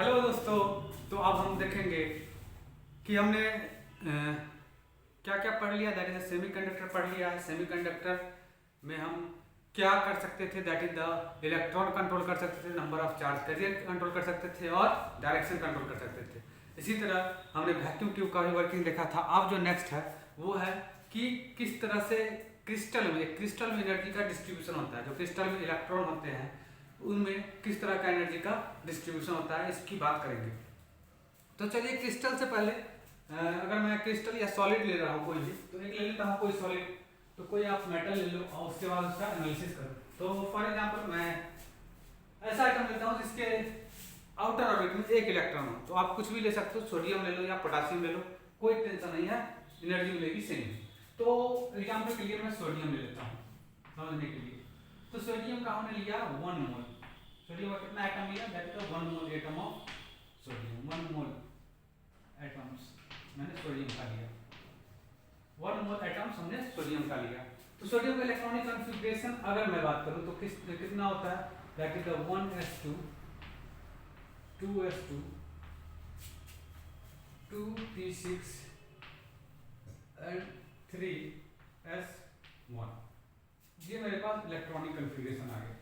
Hello दोस्तों। तो अब हम देखेंगे कि हमने क्या क्या पढ़ लिया। दैट इज सेमीकंडक्टर पढ़ लिया है। सेमीकंडक्टर में हम क्या कर सकते थे, that is the electron control कर सकते थे, number of charge carrier control कर सकते थे और डायरेक्शन कंट्रोल कर सकते थे। इसी तरह हमने वैक्यूम ट्यूब का भी वर्किंग देखा था। अब जो नेक्स्ट है वो है कि किस तरह से क्रिस्टल में एनर्जी का डिस्ट्रीब्यूशन होता है। जो क्रिस्टल में इलेक्ट्रॉन होते हैं उनमें किस तरह का एनर्जी का डिस्ट्रीब्यूशन होता है, इसकी बात करेंगे। तो चलिए, क्रिस्टल से पहले अगर मैं क्रिस्टल या सॉलिड ले रहा हूँ कोई भी, तो एक ले लेता हूँ कोई सॉलिड। तो कोई आप मेटल ले लो और उसके बाद उसका एनालिसिस करो। तो फॉर एग्जांपल मैं ऐसा आइटम लेता हूँ जिसके आउटर ऑर्बिट में एक इलेक्ट्रॉन हो। तो आप कुछ भी ले सकते हो, सोडियम ले लो या पोटासियम ले लो, कोई टेंशन नहीं है, एनर्जी मिलेगी सेम। तो एग्जाम्पल के लिए मैं सोडियम ले लेता हूँ समझने के लिए। तो सोडियम का हमने लिया 1 मोल। सोडियम का कितना एटम लिया, that is 1 mole atom of sodium. 1 mole atoms मैंने सोडियम का लिया। 1 मोल एटम्स हमने सोडियम का लिया। तो सोडियम का इलेक्ट्रॉनिक कॉन्फ़िगरेशन अगर मैं बात करूं तो कितना होता है, that is the 1s2 2s2 2p6 and 3s1। ये मेरे पास इलेक्ट्रॉनिक कॉन्फ़िगरेशन आ गया।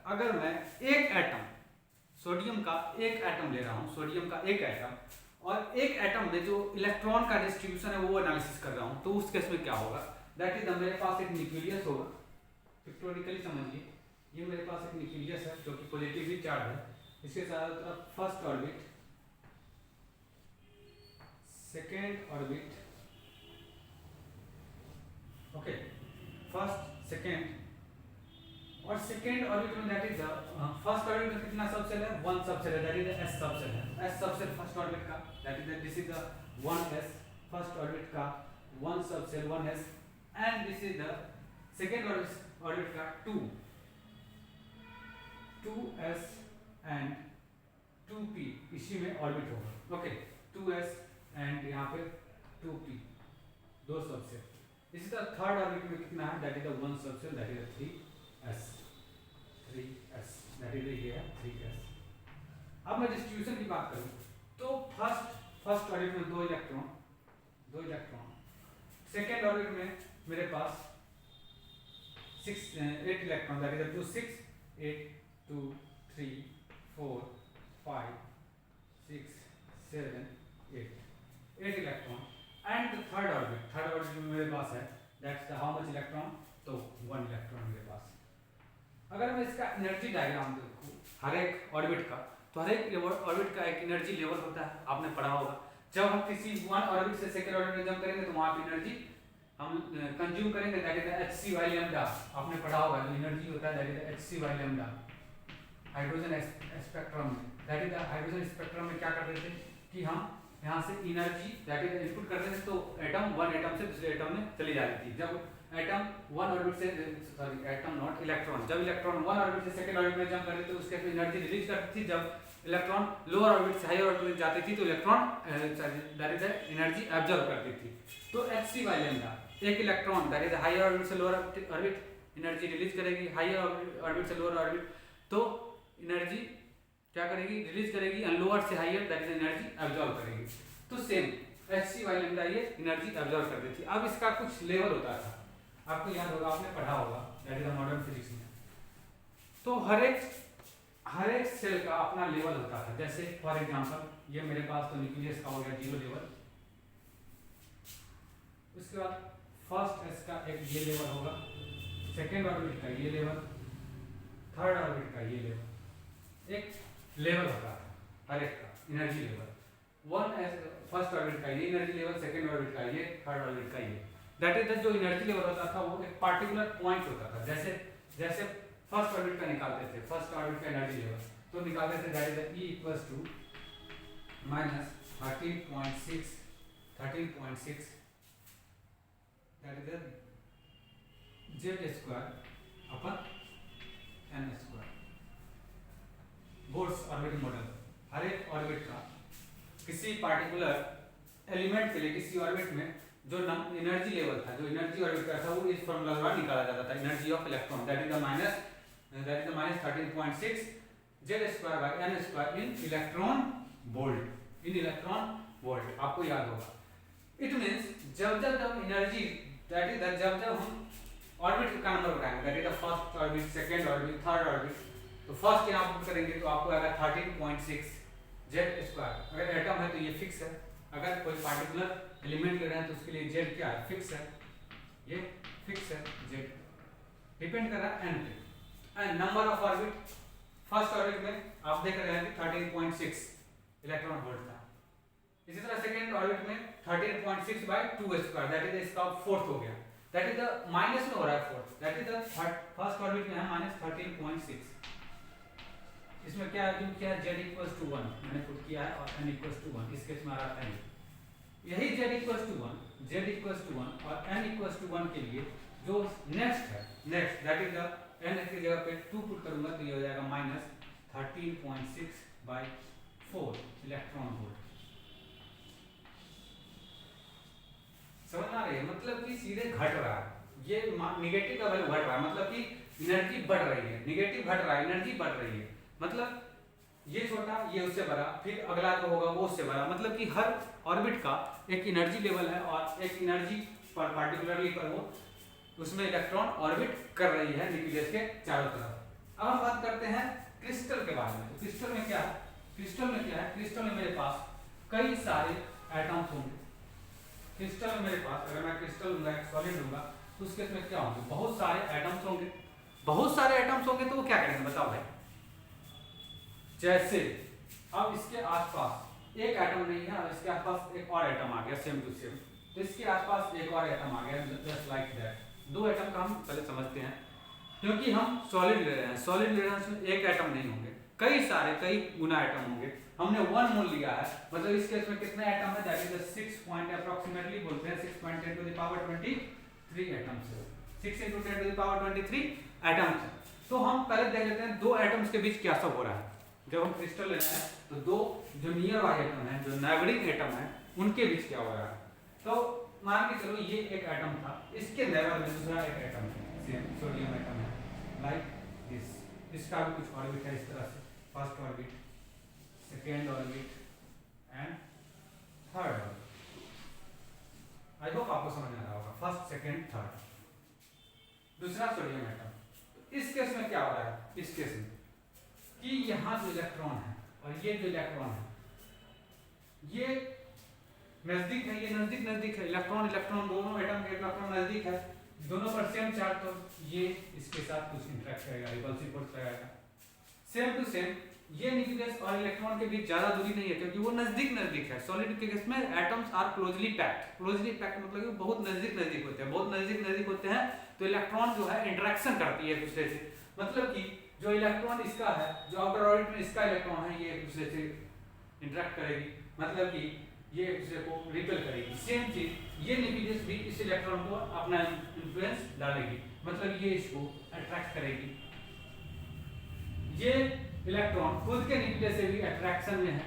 अगर मैं एक एटम सोडियम का एक एटम ले रहा हूँ, सोडियम का एक एटम, और एक एटम में जो इलेक्ट्रॉन का डिस्ट्रीब्यूशन है वो एनालिसिस कर रहा हूँ, तो उस केस में क्या होगा, दैट इज मेरे पास एक न्यूक्लियस होगा। पिक्टोरिकली समझिए, ये मेरे पास एक न्यूक्लियस है जो कि पॉजिटिवली चार्ज है। इसके साथ first orbit, second orbit, okay, first second, और सेकेंड ऑर्बिट में दैट इज फर्स्ट ऑर्बिट में कितना सबसेल है, 1 सबसेल है, दैट इज एस सबसेल है। एस सबसेल फर्स्ट ऑर्बिट का, that is this is the 1s first orbit का 1 subshell 1s, and this is the second orbit का 2s and 2p, इसी में ऑर्बिट होगा। ओके, 2s एंड यहाँ पे 2p, दो सबसेल। इसी तरह थर्ड ऑर्बिट में कितना है, that is the 1 subshell, that is 3s, that is ये है 3s। अब मैं डिस्ट्रीब्यूशन की बात करूं तो फर्स्ट ऑर्बिट में दो इलेक्ट्रॉन, सेकेंड ऑर्बिट में मेरे पास 8 electron, that is 2 6 8 2 3 4 5 6 7 8 electron. And third orbit में मेरे पास है, दैट्स हाउ मच इलेक्ट्रॉन, तो 1 इलेक्ट्रॉन मेरे पास। अगर मैं इसका एनर्जी डायग्राम देखूं हर एक ऑर्बिट का, तो हर एक ऑर्बिट का एक एनर्जी लेवल होता है, आपने पढ़ा होगा। जब हम किसी 1 ऑर्बिट से सेकेंड ऑर्बिट में जंप करेंगे तो वहां पे एनर्जी हम कंज्यूम करेंगे, that is hc by lambda. आपने पढ़ा होगा जो एनर्जी होता है, that is hc by lambda. Hydrogen spectrum में, दैट इज हाइड्रोजन स्पेक्ट्रम में क्या करते थे कि हम यहाँ से एनर्जी दैट इज इनपुट करते थे, तो वन एटम से दूसरे एटम में चली जाती थी। जब एटम 1 ऑर्बिट से, सॉरी एटम नॉट इलेक्ट्रॉन, जब इलेक्ट्रॉन 1 ऑर्बिट से सेकंड ऑर्बिट में जंप करते थे तो उसके एनर्जी रिलीज करती थी। जब इलेक्ट्रॉन लोअर ऑर्बिट से हायर ऑर्बिट में जाती थी तो electron that is energy absorb करती थी। तो hc बाय लैम्डा, एक electron that is higher orbit से लोअर ऑर्बिट एनर्जी रिलीज करेगी, हायर ऑर्बिट से लोअर ऑर्बिट तो एनर्जी क्या करेगी, रिलीज करेगी, एंड लोअर से higher that is energy absorb करेगी। तो सेम hc बाय लैम्डा ये एनर्जी एब्जॉर्ब कर देती। अब इसका कुछ लेवल होता था, आपको याद होगा, आपने पढ़ा होगा, दैट इज मॉडर्न फिजिक्स में। तो हर एक सेल का अपना लेवल होता था। जैसे फॉर एग्जांपल ये मेरे पास तो न्यूक्लियस का हो गया 0 लेवल, उसके बाद फर्स्ट एस का एक ये लेवल होगा, सेकेंड ऑर्बिट का ये लेवल, थर्ड ऑर्बिट का ये लेवल, एक लेवल होता है हर एक का energy level. 1s first orbit का ये एनर्जी लेवल, सेकेंड ऑर्बिट का ये, थर्ड ऑर्बिट का ये, दैट इज जो एनर्जी लेवल होता था वो एक पार्टिकुलर पॉइंट होता था। जैसे फर्स्ट ऑर्बिट का निकालते थे, फर्स्ट ऑर्बिट का एनर्जी लेवल तो निकालते थे, that is E equals to minus 13.6 that is z square upon n square. Bohr's orbital model, हर एक ऑर्बिट का किसी पार्टिकुलर एलिमेंट के लिए किसी ऑर्बिट में जो एनर्जी लेवल था, जो एनर्जी ऑर्बिट का था, वो इस फॉर्मूला द्वारा निकाला जाता था, energy of electron that is the minus 13.6 Z² in electron volt. आपको याद होगा। इट मीन्स जब एनर्जी दैट इज जब हम ऑर्बिट का नंबर बताएंगे, that is the first orbit, second orbit, third orbit, तो फर्स्ट यहाँ पुट करेंगे तो आपको आएगा 13.6 Z²। अगर एटम है तो ये फिक्स है, अगर कोई पार्टिकुलर एलिमेंट ले रहे हैं तो उसके लिए Z क्या है, फिक्स है, ये फिक्स है Z, डिपेंड कर रहा है n पे। And number of orbit, first orbit में आप देख रहे हैं कि 13.6 इलेक्ट्रॉन वोल्ट था। इसी तरह सेकंड ऑर्बिट में 13.6/2² दैट इज इसका फोर्थ हो गया, दैट इज द माइनस में हो रहा है fourth, that is the first orbit में है -13.6। इसमें क्या है, क्या है Z=1 मैंने पुट किया है और n=1, इस केस में आ रहा है यही Z=1 और n=1 के लिए जो नेक्स्ट है, next that is the n की जगह पे 2 पुट करूंगा तो ये हो जाएगा -13.6/4 इलेक्ट्रॉन वोल्ट। समझ आ रही है, मतलब कि सीधे घट रहा है, ये निगेटिव का वैल्यू घट रहा है, मतलब कि एनर्जी बढ़ रही है, निगेटिव घट रहा है, एनर्जी बढ़ रही है, मतलब ये छोटा ये उससे बड़ा, फिर अगला जो होगा वो उससे बड़ा, मतलब कि हर ऑर्बिट का एक एनर्जी लेवल है और एक एनर्जी पर पार्टिकुलरली पर वो उसमें इलेक्ट्रॉन ऑर्बिट कर रही है न्यूक्लियस के चारों तरफ। अब हम बात करते हैं क्रिस्टल के बारे में। तो क्रिस्टल में क्या है, क्रिस्टल में मेरे पास कई सारे एटम्स होंगे। क्रिस्टल में मेरे पास अगर मैं क्रिस्टल लूंगा, एक सॉलिड लूंगा, तो उसके इसमें क्या होंगे, बहुत सारे एटम्स होंगे। बहुत सारे एटम्स होंगे तो वो क्या करेंगे बताओ भाई। जैसे अब इसके आसपास एक एटम नहीं है और इसके आसपास एक और एटम आ गया सेम टू सेम, तो इसके आसपास एक और एटम आ गया जस्ट लाइक दैट। दो एटम का हम पहले समझते हैं, क्योंकि हम सॉलिड ले रहे हैं, सॉलिड ले रहे हैं उसमें एक एटम नहीं होंगे, कई गुना एटम होंगे। हमने 1 मोल लिया है, मतलब इस केस में कितने एटम है, दैट इज 6 पॉइंट अप्रोक्सीमेटली बोलते हैं 6.10⁻23 एटम्स है, 6 × 10⁻23 एटम्स है। तो हम पहले देख लेते हैं दो एटम्स के बीच क्या सब हो रहा है। जब हम क्रिस्टल ले रहे हैं तो दो जो नियर वाले एटम है, जो नेबरिंग एटम है, उनके बीच क्या हो रहा है। तो मान के चलो ये एक एटम था, इसके नेबर में दूसरा एक एटम है, सेम सोडियम एटम है, लाइक दिस। इसका भी कुछ ऑर्बिट है इस तरह से, first orbit, second orbit and third orbit. I hope आपको समझ में आ रहा होगा, फर्स्ट सेकेंड थर्ड। दूसरा सोडियम एटम। इस केस में क्या हो रहा है, इस केस में कि यहाँ जो इलेक्ट्रॉन है और ये जो इलेक्ट्रॉन है ये नजदीक है, ये नजदीक है, इलेक्ट्रॉन दोनों एटम के इलेक्ट्रॉन नजदीक है, दोनों पर सेम चार्ज, तो ये इसके साथ कुछ इंटरेक्ट करेगा, रिपल्सिव फोर्स लगाएगा। सेम टू सेम ये न्यूक्लियस और इलेक्ट्रॉन के बीच ज्यादा दूरी नहीं है, क्योंकि वो नजदीक है। सॉलिड के केस में एटम्स आर क्लोजली पैक्ड मतलब कि बहुत नजदीक होते हैं, तो इलेक्ट्रॉन जो है इंटरेक्शन करती है एक दूसरे से, मतलब कि जो इलेक्ट्रॉन इसका है, जो आउटर ऑर्बिट में इसका इलेक्ट्रॉन है, ये एक दूसरे से इंटरेक्ट करेगी, मतलब कि ये एक दूसरे को रिपेल करेगी। सेम चीज ये न्यूक्लियस भी इस इलेक्ट्रॉन को अपना इन्फ्लुएंस डालेगी, मतलब ये इसको अट्रैक्ट करेगी। ये इलेक्ट्रॉन खुद के न्यूक्लियस से भी अट्रैक्शन में है,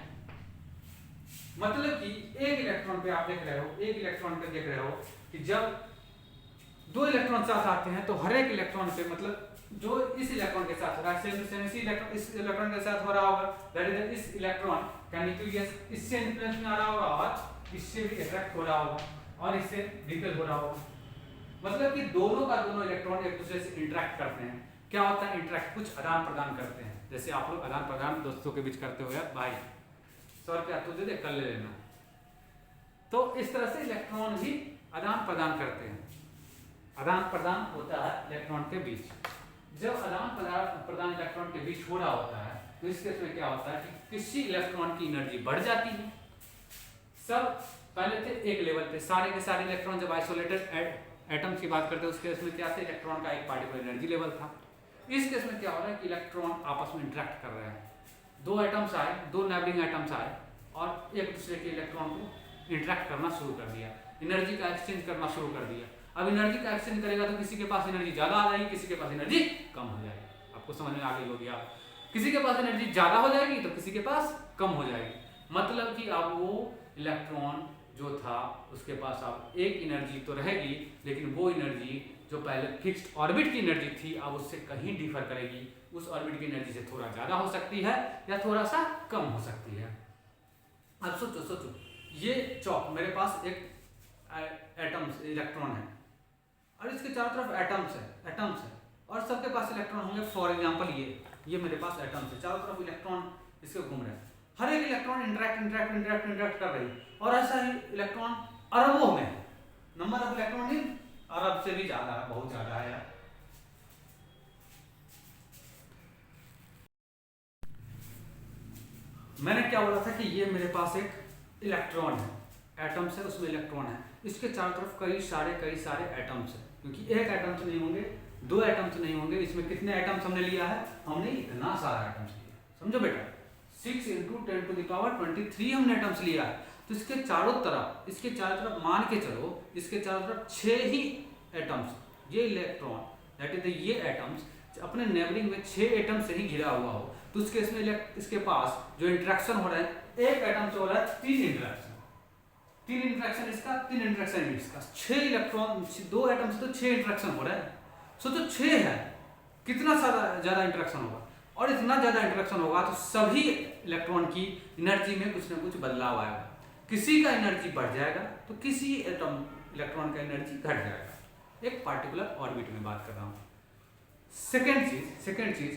मतलब कि एक इलेक्ट्रॉन पे आप देख रहे हो कि जब दो इलेक्ट्रॉन साथ आते हैं तो हर एक इलेक्ट्रॉन पे, मतलब जो इस इलेक्ट्रॉन के साथ हो रहा है सेम इस इलेक्ट्रॉन के साथ हो रहा होगा, दैट इज इस इलेक्ट्रॉन का न्यूक्लियस इससे इन्फ्लुएंस में आ रहा होगा और इससे भी अट्रैक्ट हो रहा होगा और इससे रिपेल हो रहा होगा, मतलब कि दोनों इलेक्ट्रॉन एक दूसरे से इंटरेक्ट करते हैं। क्या होता है इंटरेक्ट, कुछ आदान प्रदान करते हैं, जैसे आप लोग आदान प्रदान दोस्तों के बीच करते हो, यार भाई 100 रुपया तू दे दे कल ले लेना, तो इस तरह से इलेक्ट्रॉन भी आदान प्रदान करते हैं। आदान प्रदान होता है इलेक्ट्रॉन के बीच। जब आदान प्रदान इलेक्ट्रॉन के बीच हो रहा होता है तो इस केस में क्या होता है कि किसी इलेक्ट्रॉन की एनर्जी बढ़ जाती है। सब पहले थे एक लेवल पे, सारे के सारे इलेक्ट्रॉन जब आइसोलेटेड एटम्स की बात करते हैं उस केस में क्या था, इलेक्ट्रॉन का एक पार्टिकुलर एनर्जी लेवल था। इस केस में क्या हो रहा है कि इलेक्ट्रॉन आपस में इंटरेक्ट कर रहे हैं, दो एटम्स आए, दो नेबरिंग एटम्स आए और एक दूसरे के इलेक्ट्रॉन को इंटरेक्ट करना शुरू कर दिया, एनर्जी का एक्सचेंज करना शुरू कर दिया। अब एनर्जी का एक्सचेंज करेगा तो किसी के पास एनर्जी ज्यादा आ जाएगी, किसी के पास एनर्जी कम हो जाएगी। आपको समझ में आ गई होगी, आप किसी के पास एनर्जी ज्यादा हो जाएगी तो किसी के पास कम हो जाएगी, मतलब कि अब वो इलेक्ट्रॉन जो था उसके पास अब एक एनर्जी तो रहेगी, लेकिन वो एनर्जी जो पहले फिक्स्ड ऑर्बिट की एनर्जी थी अब उससे कहीं डिफर करेगी, उस ऑर्बिट की एनर्जी से थोड़ा ज़्यादा हो सकती है या थोड़ा सा कम हो सकती है। अब सोचो ये चौक मेरे पास एक एटम्स इलेक्ट्रॉन है और इसके चारों तरफ एटम्स है और सबके पास इलेक्ट्रॉन होंगे। फॉर एग्जांपल ये मेरे पास एटम्स है, चारों तरफ इलेक्ट्रॉन इसके घूम रहे हैं, हर एक इलेक्ट्रॉन इंटरेक्ट कर रही है और ऐसा ही इलेक्ट्रॉन अरबों में है, नंबर ऑफ इलेक्ट्रॉन इन अरब से भी ज्यादा है, बहुत ज्यादा है यार। मैंने क्या बोला था कि ये मेरे पास एक इलेक्ट्रॉन है, एटम्स है, उसमें इलेक्ट्रॉन है, इसके चारों तरफ कई सारे एटम्स है, क्योंकि एक एटम तो नहीं होंगे, दो एटम तो नहीं होंगे, इसमें कितने एटम्स हमने लिया है, हमने इतना सारा एटम्स लिया, समझो बेटा 6 × 10⁻23 हमने एटम्स लिया है। तो इसके चारों तरफ मान के चलो, इसके चारों तरफ 6 ही एटम्स, ये इलेक्ट्रॉन दैट इज ये एटम्स अपने नेबरिंग में 6 एटम से ही घिरा हुआ हो, तो इसके पास जो इंटरेक्शन हो रहा है, एक एटम से हो रहा है 3 इंटरेक्शन इसका, 3 इंटरेक्शन इसका, 6 इलेक्ट्रॉन, 2 एटम से तो 6 इंटरेक्शन हो रहा है। सोचो 6 है, कितना ज्यादा इंटरेक्शन होगा, और इतना ज्यादा इंटरेक्शन होगा तो सभी इलेक्ट्रॉन की एनर्जी में कुछ ना कुछ बदलाव आएगा, किसी का एनर्जी बढ़ जाएगा तो किसी इलेक्ट्रॉन का एनर्जी घट जाएगा, एक पार्टिकुलर ऑर्बिट में बात कर रहा हूं। सेकेंड चीज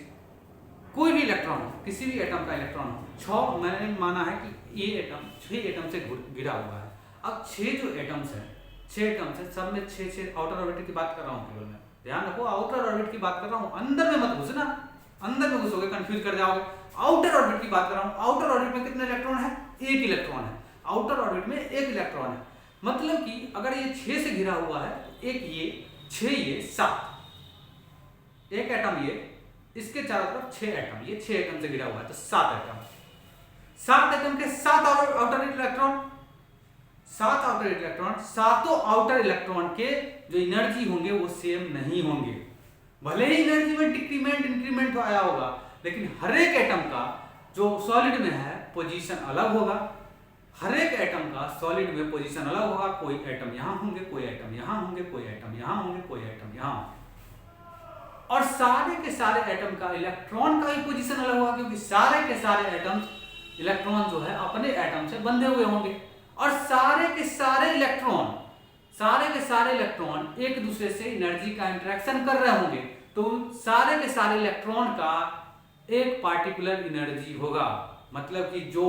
कोई भी इलेक्ट्रॉन हो, किसी भी एटम का इलेक्ट्रॉन हो, 6 मैंने माना है कि ये एटम 6 एटम से घिरा हुआ है। अब 6 जो एटम्स है, 6 एटम्स है, सब में 6 आउटर ऑर्बिट की बात कर रहा हूँ केवल मैं, ध्यान रखो आउटर ऑर्बिट की बात कर रहा हूँ, अंदर में मत घुसना, अंदर में घुसोगे कंफ्यूज कर जाओगे। आउटर ऑर्बिट की बात कर रहा हूँ, आउटर ऑर्बिट में कितने इलेक्ट्रॉन है, एक इलेक्ट्रॉन है, आउटर ऑर्बिट में एक इलेक्ट्रॉन है, मतलब कि अगर ये 6 से घिरा हुआ है, एक ये 6 ये 7, एक एटम ये, इसके चारों तरफ 6 एटम, ये 6 एटम से घिरा हुआ है तो 7 एटम, 7 एटम के 7 आउटर इलेक्ट्रॉन, 7 आउटर इलेक्ट्रॉन, सातों आउटर इलेक्ट्रॉन के जो एनर्जी होंगे वो सेम नहीं होंगे, भले ही एनर्जी में डिक्रीमेंट इंक्रीमेंट आया होगा, लेकिन हर एक एटम का जो सॉलिड में है पोजीशन अलग होगा, हर एक एटम का सॉलिड में पोजीशन अलग होगा, कोई एटम यहां होंगे, कोई एटम यहां होंगे, कोई एटम यहां होंगे, कोई एटम यहां होंगे, और सारे के सारे एटम का इलेक्ट्रॉन का भी पोजीशन अलग होगा, क्योंकि सारे के सारे एटम्स इलेक्ट्रॉन जो है अपने एटम से बंधे हुए होंगे, और सारे के सारे इलेक्ट्रॉन एक दूसरे से एनर्जी का इंटरेक्शन कर रहे होंगे, तो सारे के सारे इलेक्ट्रॉन का एक पार्टिकुलर एनर्जी होगा, मतलब कि जो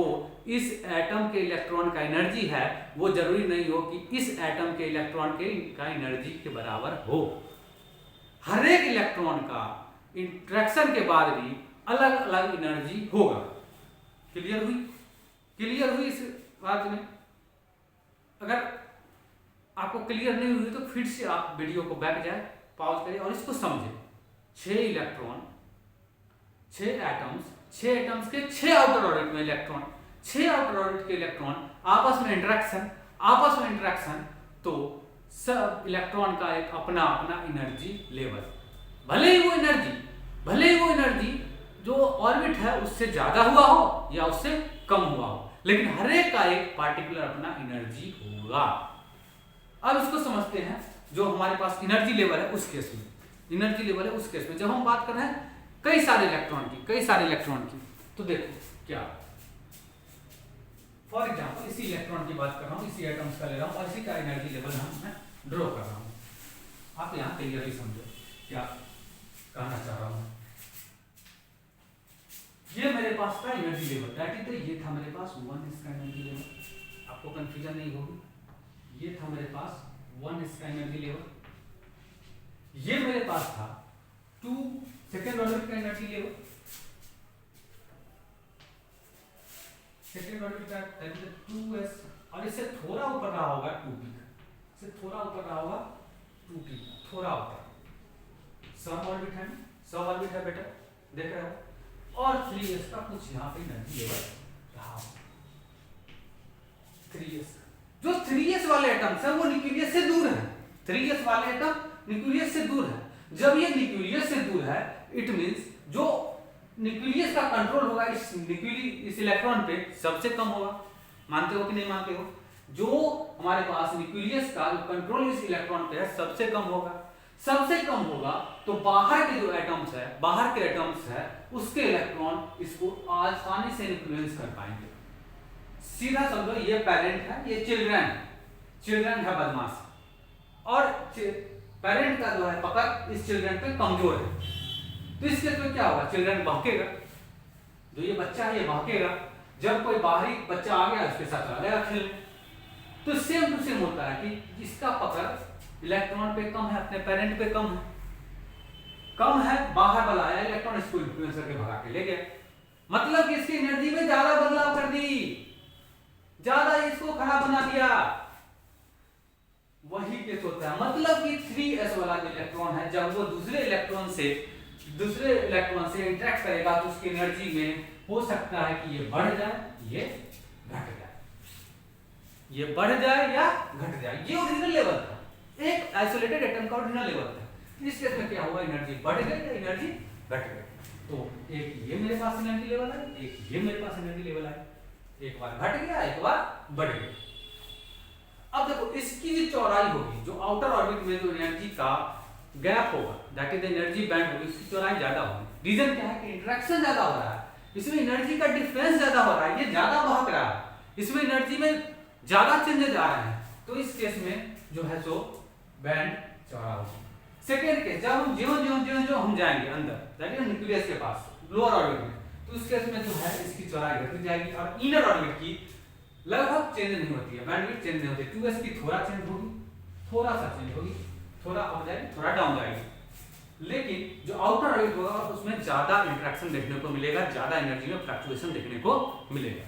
इस एटम के इलेक्ट्रॉन का एनर्जी है वो जरूरी नहीं हो कि इस एटम के इलेक्ट्रॉन का एनर्जी के बराबर हो, हर एक इलेक्ट्रॉन का इंटरेक्शन के बाद भी अलग अलग एनर्जी होगा। क्लियर हुई इस बात में? अगर आपको क्लियर नहीं हुई तो फिर से आप वीडियो को बैक जाए, पॉज करें और इसको समझें। 6 इलेक्ट्रॉन, 6 एटम्स, 6 एटम्स के 6 आउटर ऑर्बिट में इलेक्ट्रॉन, 6 आउटर ऑर्बिट के इलेक्ट्रॉन आपस में इंटरेक्शन, तो सब इलेक्ट्रॉन का एक अपना एनर्जी लेवल, भले ही वो एनर्जी जो ऑर्बिट है उससे ज्यादा हुआ हो या उससे कम हुआ हो, लेकिन हर एक का एक पार्टिकुलर अपना एनर्जी होगा। अब इसको समझते हैं, जो हमारे पास एनर्जी लेवल है उस केस में, जब हम बात कर रहे हैं कई सारे इलेक्ट्रॉन की, तो देखो क्या, फॉर एग्जांपल इसी इलेक्ट्रॉन की बात कर रहा हूं, इसी एटम्स का ले रहा हूं और इसी का एनर्जी लेवल मैं ड्रॉ कर रहा हूं, आप यहां क्लियरली समझो क्या कहना चाह रहा हूं। ये मेरे पास था एनर्जी लेवल, दैट इज ये था मेरे पास 1 इसका एनर्जी लेवल, आपको कंफ्यूजन नहीं होगी, ये था मेरे पास 1 इसका एनर्जी लेवल, ये मेरे पास था 2 सेकेंड ऑर्बिट का एनर्जी लेवल, सेकेंड ऑर्बिट का दैट इज 2s, और इससे थोड़ा ऊपर रहा होगा 2p, इससे थोड़ा ऊपर रहा होगा 2p, थोड़ा ऊपर सब ऑर्बिट है बेटा, देख रहे हो, और 3s का कुछ यहाँ पे एनर्जी लेवल रहा, 3s, जो 3s वाले एटम्स है वो न्यूक्लियस से दूर है, 3s वाले एटम न्यूक्लियस से दूर है, जब ये न्यूक्लियस से दूर है इट मींस जो न्यूक्लियस का कंट्रोल होगा इस इलेक्ट्रॉन पे सबसे कम होगा, मानते हो कि नहीं मानते हो? जो हमारे पास न्यूक्लियस का जो कंट्रोल इस इलेक्ट्रॉन पे है सबसे कम होगा, सबसे कम होगा तो बाहर के जो एटम्स है, बाहर के एटम्स है, उसके इलेक्ट्रॉन इसको आसानी से इन्फ्लुएंस कर पाएंगे। सीधा समझो ये पेरेंट है, ये चिल्ड्रन है बदमाश, और पेरेंट का जो है पकड़ इस चिल्ड्रन पे कमजोर है। तो इस केस में क्या होगा, चिल्ड्रन बहकेगा, जो ये बच्चा है ये बहकेगा, जब कोई बाहरी बच्चा आ गया उसके साथ चला गया खेलने। तो सेम टू सेम होता है कि इसका पकड़ इलेक्ट्रॉन पे कम है, अपने पेरेंट पे कम है, बाहर वाला आया इलेक्ट्रॉन इसको इन्फ्लुएंस करके भगा के ले गया, मतलब कि इसकी एनर्जी में ज्यादा बदलाव कर दी, ज्यादा इसको खराब बना दिया। वही केस होता है, मतलब कि 3s वाला जो इलेक्ट्रॉन है जब वो दूसरे इलेक्ट्रॉन से इंटरेक्ट करेगा तो उसकी एनर्जी में हो सकता है कि ये बढ़ जाए, ये घट जाए, ये बढ़ जाए या घट जाए। ये ओरिजिनल लेवल था, एक आइसोलेटेड एटम का ओरिजिनल लेवल था। इस केस में क्या हुआ, एनर्जी बढ़ गई या एनर्जी घट गई। तो एक ये मेरे पास एनर्जी लेवल है, एक ये मेरे पास एनर्जी लेवल है, एक बार घट गया एक बार बढ़ गया। अब देखो इसकी जो चौड़ाई होगी, जो आउटर ऑर्बिट में जो एनर्जी का गैप होगा, दैट इज एनर्जी बैंड होगी, इसकी चौड़ाई ज्यादा होगी। रीजन क्या है कि इंटरेक्शन ज्यादा हो रहा है, इसमें एनर्जी का डिफरेंस ज्यादा हो रहा है, ये ज्यादा बहक रहा है, इसमें एनर्जी में ज्यादा चेंजेस आ रहे हैं। तो इस केस में जो है सो बैंड चौड़ा होगा। सेकेंड केस, जब हम ज्यो हम जाएंगे अंदर, दैट इज न्यूक्लियस के पास लोअर ऑर्बिट में, तो उस केस में जो है इसकी चौड़ाई घट जाएगी और इनर ऑर्बिट की लगभग चेंज नहीं होती है, बैंडविड्थ चेंज नहीं होती है। 2s की थोड़ा चेंज होगी, थोड़ा सा चेंज होगी, थोड़ा अप जाएगी, थोड़ा डाउन जाएगी। लेकिन जो आउटर ऑर्बिट होगा उसमें ज्यादा इंटरेक्शन देखने को मिलेगा, ज्यादा एनर्जी में फ्लक्चुएशन देखने को मिलेगा।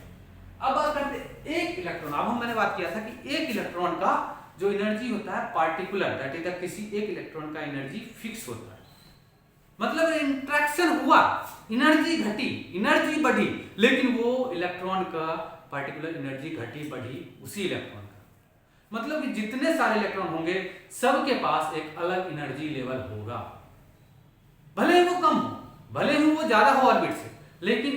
अब बात करते एक इलेक्ट्रॉन, अब मैंने बात किया था कि एक इलेक्ट्रॉन का जो एनर्जी होता है पार्टिकुलर, दैट इज किसी एक इलेक्ट्रॉन का एनर्जी फिक्स होता है, मतलब इंटरेक्शन हुआ, एनर्जी घटी, एनर्जी बढ़ी, लेकिन वो इलेक्ट्रॉन का पार्टिकुलर एनर्जी घटी बढ़ी उसी इलेक्ट्रॉन का, मतलब कि जितने सारे इलेक्ट्रॉन होंगे सबके पास एक अलग एनर्जी लेवल होगा, भले ही वो कम हो, भले ही वो ज्यादा हो ऑर्बिट से, लेकिन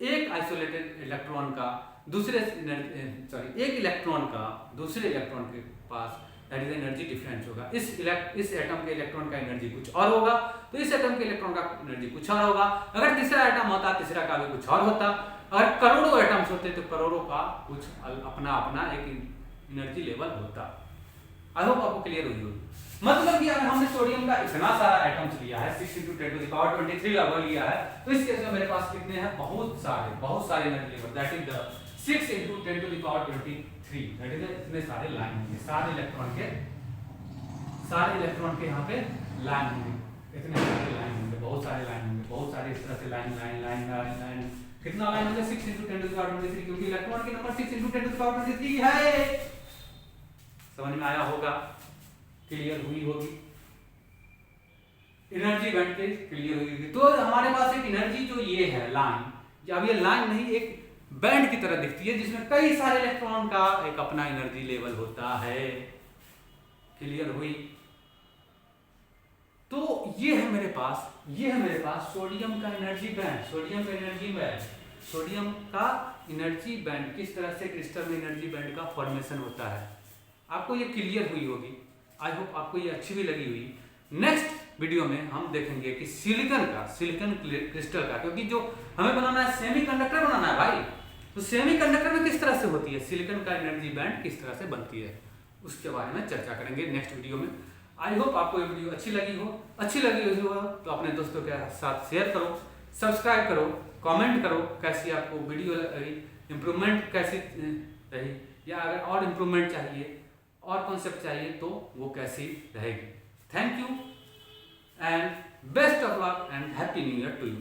एक आइसोलेटेड इलेक्ट्रॉन का दूसरे एक इलेक्ट्रॉन का दूसरे इलेक्ट्रॉन के पास दैट इज एनर्जी डिफरेंस होगा। इस एटम के इलेक्ट्रॉन का एनर्जी कुछ और होगा, तो इस एटम के इलेक्ट्रॉन का एनर्जी कुछ और होगा। अगर तीसरा एटम होता तीसरा का भी कुछ और होता, अगर करोड़ों एटम्स होते तो करोड़ों का कुछ अपना अपना एक एनर्जी लेवल होता। आई होप आपको क्लियर हुई होगी। मतलब कि अगर हमने सोडियम का इतना सारा एटम्स लिया है 6 × 10⁻23 लगभग लिया है, तो इस केस में मेरे पास कितने हैं, बहुत सारे energy level, that is the 6 × 10⁻23, that is इतने सारे लाइन होंगे, सारे इलेक्ट्रॉन के यहाँ पे लाइन होंगे, इतने सारे लाइन होंगे, बहुत सारे लाइन होंगे, बहुत सारे इस तरह से लाइन कितना लाइन होंगे 6 × 10⁻23, क्योंकि इलेक्ट्रॉन के नंबर 6 × 10⁻23 है। समझ में आया होगा, क्लियर हुई होगी, एनर्जी बैंड के क्लियर हुई होगी। तो हमारे पास एक एनर्जी जो ये है लाइन, अब ये लाइन नहीं एक बैंड की तरह दिखती है जिसमें कई सारे इलेक्ट्रॉन का एक अपना एनर्जी लेवल होता है, क्लियर हुई। तो ये है मेरे पास सोडियम का एनर्जी बैंड, सोडियम का एनर्जी बैंड किस तरह से क्रिस्टल में एनर्जी बैंड का फॉर्मेशन होता है, आपको ये क्लियर हुई होगी। आई होप आपको ये अच्छी भी लगी हुई। नेक्स्ट वीडियो में हम देखेंगे कि सिलिकॉन क्रिस्टल का, क्योंकि जो हमें बनाना है सेमीकंडक्टर बनाना है भाई, तो सेमीकंडक्टर में किस तरह से होती है, सिलिकॉन का एनर्जी बैंड किस तरह से बनती है, उसके बारे में चर्चा करेंगे नेक्स्ट वीडियो में। आई होप आपको ये वीडियो अच्छी लगी हो तो अपने दोस्तों के साथ शेयर करो, सब्सक्राइब करो, कमेंट करो कैसी आपको वीडियो लगी, इम्प्रूवमेंट कैसी रही, या अगर और इम्प्रूवमेंट चाहिए और कॉन्सेप्ट चाहिए तो वो कैसी रहेगी। Thank you and best of luck and happy new year to you.